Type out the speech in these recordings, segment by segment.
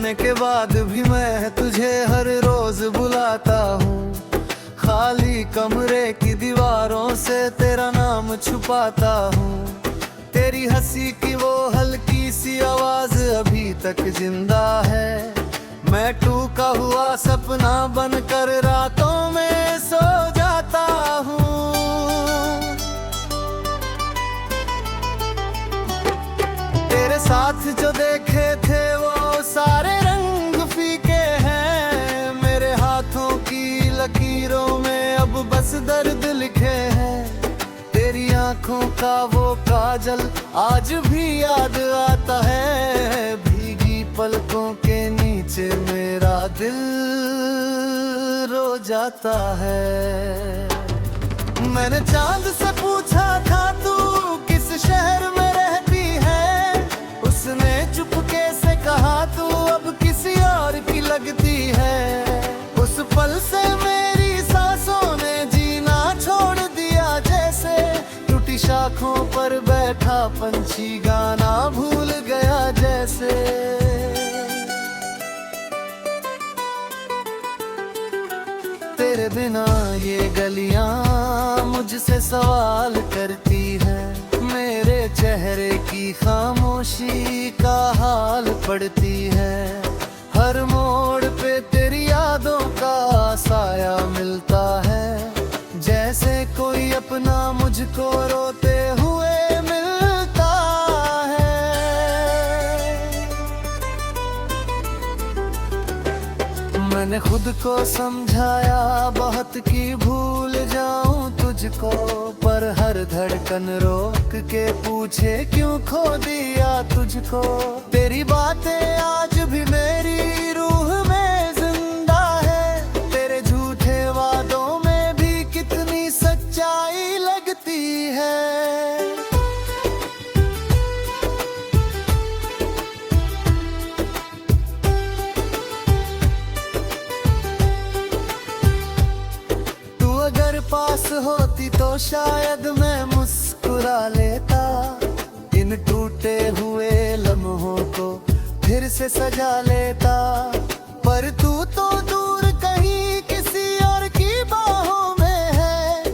होने के बाद भी मैं तुझे हर रोज बुलाता हूँ। खाली कमरे की दीवारों से तेरा नाम छुपाता हूँ। तेरी हंसी की वो हल्की सी आवाज अभी तक जिंदा है। मैं टूका हुआ सपना बनकर रातों में सो जाता हूँ। तेरे साथ जो देखे थे वो सारे रंग फीके हैं। मेरे हाथों की लकीरों में अब बस दर्द लिखे हैं। तेरी आंखों का वो काजल आज भी याद आता है। भीगी पलकों के नीचे मेरा दिल रो जाता है। मैंने चांद से पूछा था तू किस शहर में रहती है। उसने चुपके से कहा तू अब किसी और की लगती है। उस पल से मेरी सांसों ने जीना छोड़ दिया। जैसे टूटी शाखों पर बैठा पंछी गाना भूल गया जैसे। तेरे बिना ये गलियां मुझसे सवाल करती है। मेरे चेहरे की खामोशी का हाल पड़ती है। हर मोड़ पे तेरी यादों का साया मिलता है। जैसे कोई अपना मुझको रोते हुए मिलता है। मैंने खुद को समझाया बहुत कि भूल जाऊं तुझको, पर हर धड़कन रोक के पूछे क्यों खो दिया तुझको। तेरी बातें आज भी मेरी रूह में जिंदा है। तेरे झूठे वादों में भी कितनी सच्चाई लगती है। पास होती तो शायद मैं मुस्कुरा लेता। इन टूटे हुए लम्हों को फिर से सजा लेता। पर तू तो दूर कहीं किसी और की बाहों में है।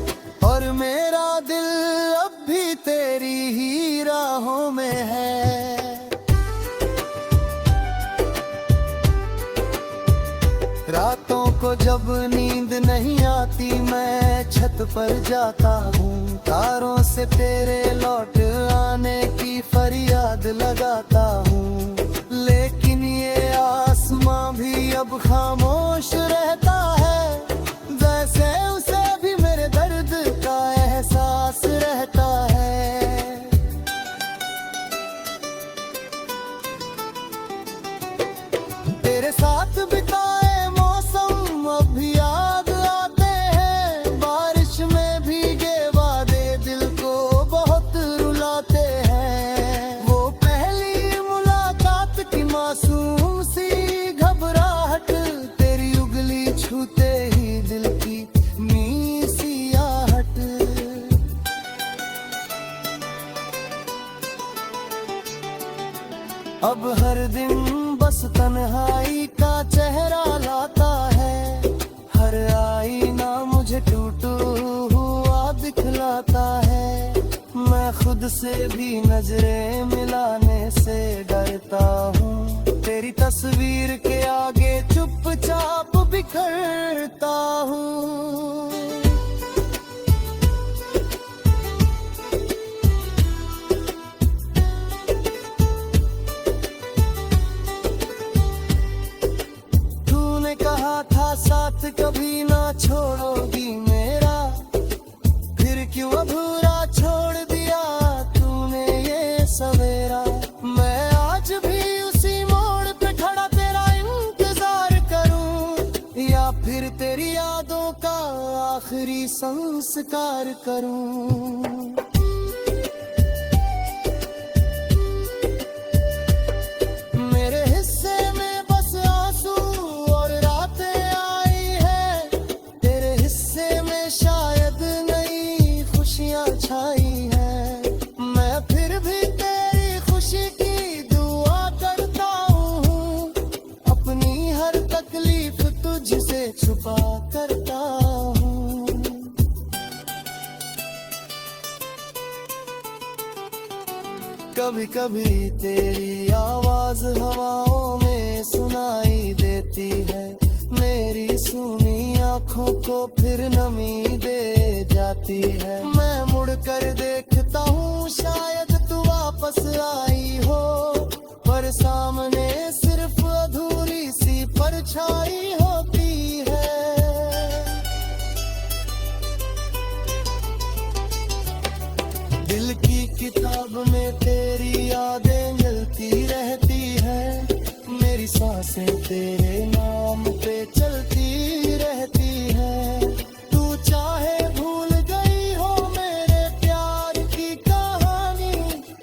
और मेरा दिल अब भी तेरी ही राहों में है। रातों को जब नींद नहीं आती मैं छत पर जाता हूँ। तारों से तेरे लौट आने की फरियाद लगाता हूँ। लेकिन ये आसमां भी अब खामोश रहता है। वैसे उसे भी मेरे दर्द का एहसास रहता है। तेरे साथ बिताए मौसम अब याद आते हैं। बारिश में भीगे वादे दिल को बहुत रुलाते हैं। वो पहली मुलाकात की मासूम सी घबराहट, तेरी उंगली छूते ही दिल की नी सी आहट। अब हर दिन बस तन्हाई का चेहरा लाता है। हर आईना मुझे टूटू हुआ दिखलाता है। मैं खुद से भी नजरें मिलाने से डरता हूँ। तेरी तस्वीर के आगे चुपचाप बिखरता हूँ। कहा था साथ कभी ना छोड़ोगी मेरा। फिर क्यों अधूरा छोड़ दिया तूने ये सवेरा। मैं आज भी उसी मोड़ पे खड़ा तेरा इंतजार करूं। या फिर तेरी यादों का आखिरी संस्कार करूं। छाई है। मैं फिर भी तेरी खुशी की दुआ करता हूँ। कभी कभी तेरी आवाज हवाओं में सुनाई देती है, मेरी सुनी आंखों को फिर नमी दे जाती है। मैं मुड़ कर देखता हूँ शायद तू वापस आई हो, पर सामने सिर्फ अधूरी सी परछाई होती है। दिल की किताब में तेरी यादें मिलती रहती है, मेरी सांसें तेरे नाम पे चलती रहती है। तू चाहे भूल गई हो मेरे प्यार की कहानी,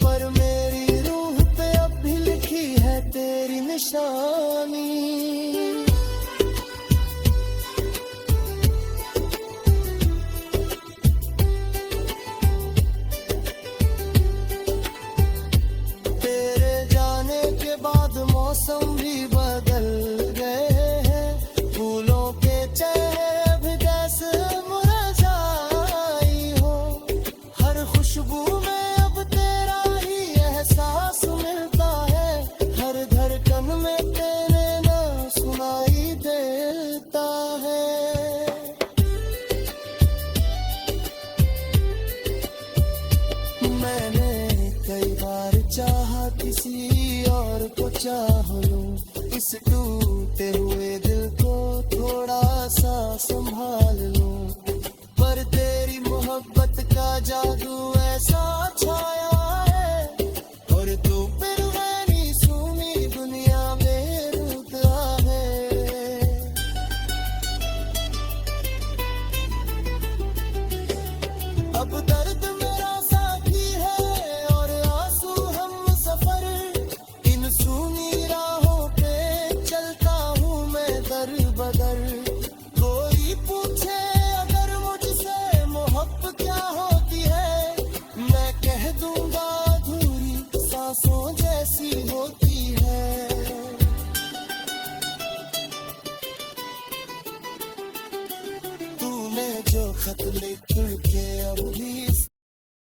पर मेरी रूह पे अब भी लिखी है तेरी निशानी। मौसम भी बदल गए हैं, फूलों के चेहरे भी जैसे मुरझाई हो। हर खुशबू में अब तेरा ही एहसास मिलता है, हर धड़कन में तेरे नाम सुनाई देता है। मैंने कई बार चाहा किसी और को चाह लूं, इस टूटे हुए दिल को थोड़ा सा संभाल लूं, पर तेरी मोहब्बत का जादू ऐसा छाया है, और तू फिर मैंने सुनी दुनिया में रुता है। अब दर्द मेरा साथी है और आंसू हम सफर, इन सुनी राहों पे चलता हूँ मैं दर बदर। कोई पूछे अगर मुझसे मोहब्बत क्या होती है, मैं कह दूंगा अधूरी सांसों जैसी होती है। तूने जो खत लिख के अब भी